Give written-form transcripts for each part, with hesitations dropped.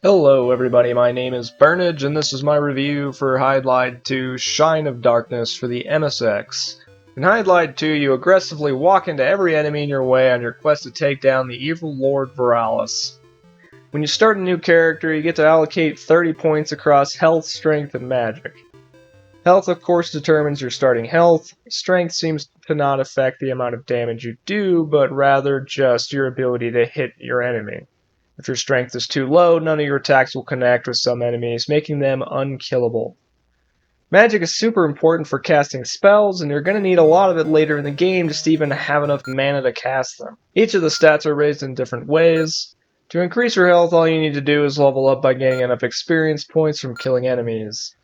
Hello everybody, my name is Burnage and this is my review for Hydlide 2 Shine of Darkness for the MSX. In Hydlide 2 you aggressively walk into every enemy in your way on your quest to take down the evil Lord Viralis. When you start a new character you get to allocate 30 points across health, strength, and magic. Health of course determines your starting health. Strength seems to not affect the amount of damage you do, but rather just your ability to hit your enemy. If your strength is too low, none of your attacks will connect with some enemies, making them unkillable. Magic is super important for casting spells, and you're going to need a lot of it later in the game just to even have enough mana to cast them. Each of the stats are raised in different ways. To increase your health, all you need to do is level up by getting enough experience points from killing enemies.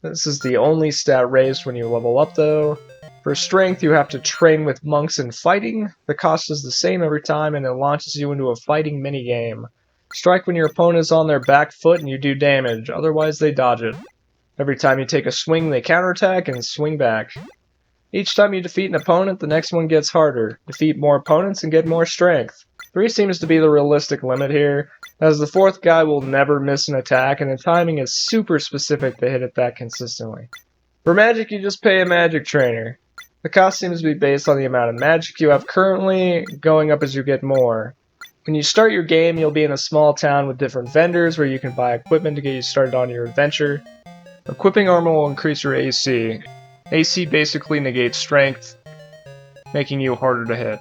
This is the only stat raised when you level up though. For strength, you have to train with monks in fighting. The cost is the same every time, and it launches you into a fighting minigame. Strike when your opponent is on their back foot and you do damage, otherwise they dodge it. Every time you take a swing, they counterattack and swing back. Each time you defeat an opponent, the next one gets harder. Defeat more opponents and get more strength. 3 seems to be the realistic limit here, as the 4th guy will never miss an attack and the timing is super specific to hit it that consistently. For magic, you just pay a magic trainer. The cost seems to be based on the amount of magic you have currently, going up as you get more. When you start your game, you'll be in a small town with different vendors where you can buy equipment to get you started on your adventure. Equipping armor will increase your AC. AC basically negates strength, making you harder to hit.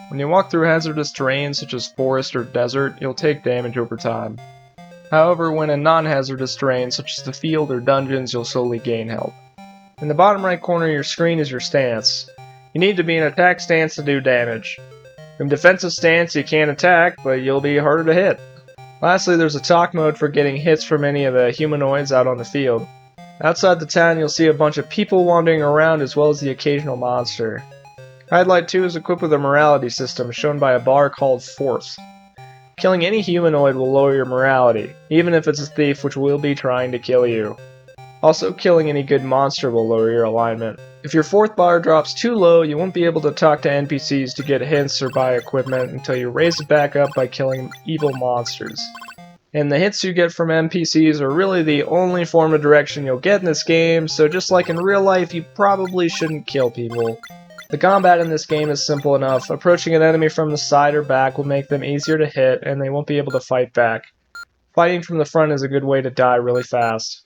When you walk through hazardous terrain such as forest or desert, you'll take damage over time. However, when in non-hazardous terrain such as the field or dungeons, you'll slowly gain health. In the bottom right corner of your screen is your stance. You need to be in attack stance to do damage. In defensive stance, you can't attack, but you'll be harder to hit. Lastly, there's a talk mode for getting hits from any of the humanoids out on the field. Outside the town, you'll see a bunch of people wandering around as well as the occasional monster. Hydlide 2 is equipped with a morality system shown by a bar called Force. Killing any humanoid will lower your morality, even if it's a thief which will be trying to kill you. Also, killing any good monster will lower your alignment. If your 4th bar drops too low, you won't be able to talk to NPCs to get hints or buy equipment until you raise it back up by killing evil monsters. And the hits you get from NPCs are really the only form of direction you'll get in this game, so just like in real life, you probably shouldn't kill people. The combat in this game is simple enough. Approaching an enemy from the side or back will make them easier to hit, and they won't be able to fight back. Fighting from the front is a good way to die really fast.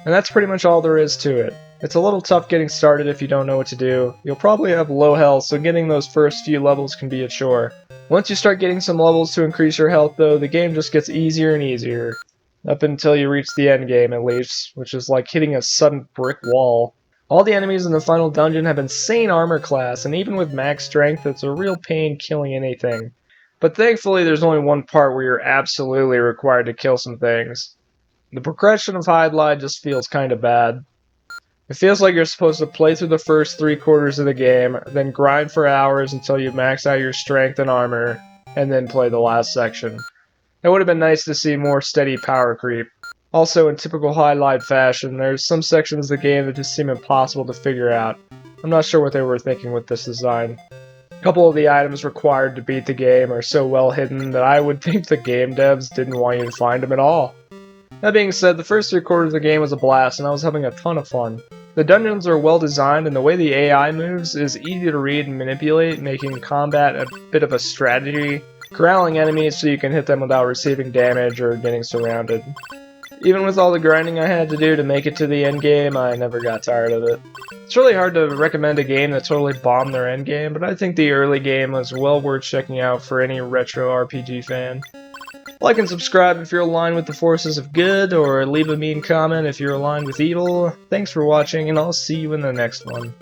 And that's pretty much all there is to it. It's a little tough getting started if you don't know what to do. You'll probably have low health, so getting those first few levels can be a chore. Once you start getting some levels to increase your health though, the game just gets easier and easier. Up until you reach the end game at least, which is like hitting a sudden brick wall. All the enemies in the final dungeon have insane armor class, and even with max strength, it's a real pain killing anything. But thankfully there's only one part where you're absolutely required to kill some things. The progression of Hydlide just feels kinda bad. It feels like you're supposed to play through the first 3/4 of the game, then grind for hours until you max out your strength and armor, and then play the last section. It would have been nice to see more steady power creep. Also, in typical Hydlide fashion, there's some sections of the game that just seem impossible to figure out. I'm not sure what they were thinking with this design. A couple of the items required to beat the game are so well hidden that I would think the game devs didn't want you to find them at all. That being said, the first 3/4 of the game was a blast and I was having a ton of fun. The dungeons are well designed and the way the AI moves is easy to read and manipulate, making combat a bit of a strategy, corralling enemies so you can hit them without receiving damage or getting surrounded. Even with all the grinding I had to do to make it to the end game, I never got tired of it. It's really hard to recommend a game that totally bombed their end game, but I think the early game was well worth checking out for any retro RPG fan. Like and subscribe if you're aligned with the forces of good, or leave a mean comment if you're aligned with evil. Thanks for watching, and I'll see you in the next one.